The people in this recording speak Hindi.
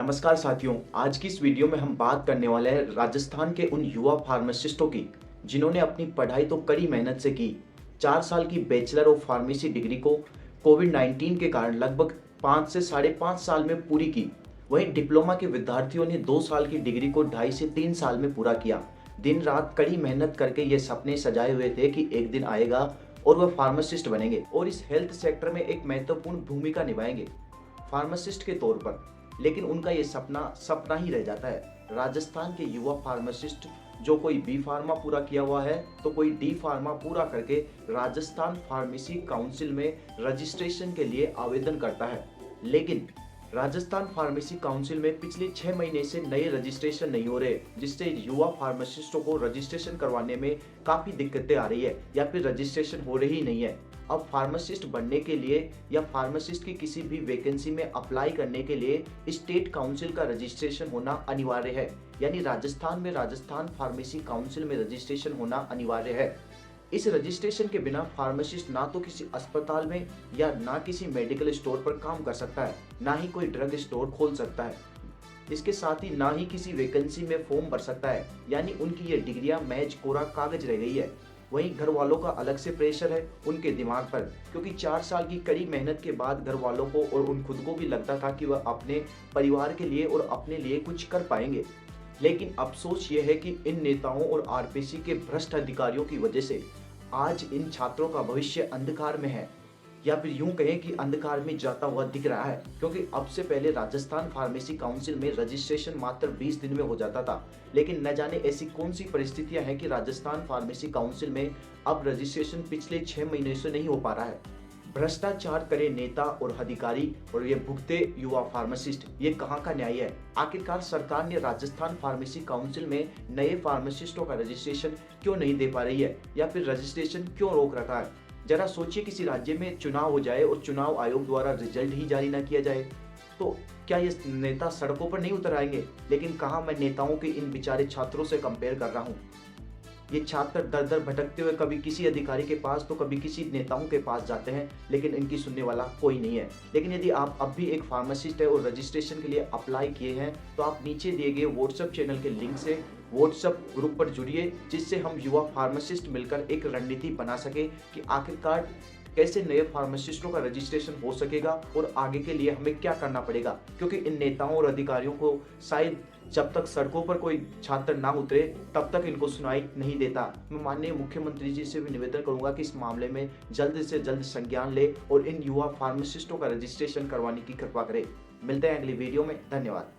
नमस्कार साथियों, आज की इस वीडियो में हम बात करने वाले हैं राजस्थान के उन युवा फार्मासिस्टों की जिन्होंने अपनी पढ़ाई तो कड़ी मेहनत से की। 4 साल की बैचलर ऑफ फार्मेसी डिग्री को कोविड-19 के कारण लगभग 5 से साढ़े 5 साल में पूरी की। वहीं डिप्लोमा के विद्यार्थियों ने 2 साल की डिग्री को 2.5 से 3 साल में पूरा किया। दिन रात कड़ी मेहनत करके ये सपने सजाए हुए थे कि एक दिन आएगा और वह फार्मासिस्ट बनेंगे और इस हेल्थ सेक्टर में एक महत्वपूर्ण भूमिका निभाएंगे फार्मासिस्ट के तौर पर। लेकिन उनका ये सपना सपना ही रह जाता है। राजस्थान के युवा फार्मासिस्ट जो कोई बी फार्मा पूरा किया हुआ है तो कोई डी फार्मा पूरा करके राजस्थान फार्मेसी काउंसिल में रजिस्ट्रेशन के लिए आवेदन करता है। लेकिन राजस्थान फार्मेसी काउंसिल में पिछले 6 महीने से नए रजिस्ट्रेशन नहीं हो रहे, जिससे युवा फार्मासिस्टों को रजिस्ट्रेशन करवाने में काफ़ी दिक्कतें आ रही है या फिर रजिस्ट्रेशन हो रही नहीं है। अब फार्मासिस्ट बनने के लिए या फार्मासिस्ट की किसी भी वैकेंसी में अप्लाई करने के लिए स्टेट काउंसिल का रजिस्ट्रेशन होना अनिवार्य है। यानी राजस्थान में राजस्थान फार्मेसी काउंसिल में रजिस्ट्रेशन होना अनिवार्य है। इस रजिस्ट्रेशन के बिना फार्मासिस्ट ना तो किसी अस्पताल में या ना किसी मेडिकल स्टोर पर काम कर सकता है, ना ही कोई ड्रग स्टोर खोल सकता है। इसके साथ ही ना ही किसी वैकेंसी में फॉर्म भर सकता है। यानी उनकी ये डिग्रियां महज कोरा कागज रह गई है। वहीं घर वालों का अलग से प्रेशर है उनके दिमाग पर, क्योंकि 4 साल की कड़ी मेहनत के बाद घर वालों को और उन खुद को भी लगता था कि वह अपने परिवार के लिए और अपने लिए कुछ कर पाएंगे। लेकिन अफसोस ये है कि इन नेताओं और आरपीसी के भ्रष्ट अधिकारियों की वजह से आज इन छात्रों का भविष्य अंधकार में है, या फिर यूं कहें कि अंधकार में जाता हुआ दिख रहा है। क्योंकि अब से पहले राजस्थान फार्मेसी काउंसिल में रजिस्ट्रेशन मात्र 20 दिन में हो जाता था, लेकिन न जाने ऐसी कौन सी परिस्थितियां हैं कि राजस्थान फार्मेसी काउंसिल में अब रजिस्ट्रेशन पिछले 6 महीने से नहीं हो पा रहा है। भ्रष्टाचार करे नेता और अधिकारी और ये भुगते युवा फार्मासिस्ट, ये कहाँ का न्याय है? आखिरकार सरकार ने राजस्थान फार्मेसी काउंसिल में नए फार्मासिस्टों का रजिस्ट्रेशन क्यों नहीं दे पा रही है, या फिर रजिस्ट्रेशन क्यों रोक रखा है? जरा सोचिए, किसी राज्य में चुनाव हो जाए और चुनाव आयोग द्वारा रिजल्ट ही जारी न किया जाए तो क्या ये नेता सड़कों पर नहीं उतर आएंगे? लेकिन कहाँ मैं नेताओं के इन बेचारे छात्रों से कंपेयर कर रहा हूँ। ये छात्र दर दर भटकते हुए कभी किसी अधिकारी के पास तो कभी किसी नेताओं के पास जाते हैं, लेकिन इनकी सुनने वाला कोई नहीं है। लेकिन यदि आप अब भी एक फार्मासिस्ट है और रजिस्ट्रेशन के लिए अप्लाई किए हैं तो आप नीचे दिए गए व्हाट्सएप चैनल के लिंक से व्हाट्सएप ग्रुप पर जुड़िए, जिससे हम युवा फार्मासिस्ट मिलकर एक रणनीति बना सके कि आखिरकार कैसे नए फार्मासिस्टों का रजिस्ट्रेशन हो सकेगा और आगे के लिए हमें क्या करना पड़ेगा। क्योंकि इन नेताओं और अधिकारियों को शायद जब तक सड़कों पर कोई छात्र ना उतरे तब तक इनको सुनाई नहीं देता। मैं माननीय मुख्यमंत्री जी से भी निवेदन करूंगा कि इस मामले में जल्द से जल्द संज्ञान ले और इन युवा फार्मासिस्टों का रजिस्ट्रेशन करवाने की कृपा करें। मिलते हैं अगली वीडियो में। धन्यवाद।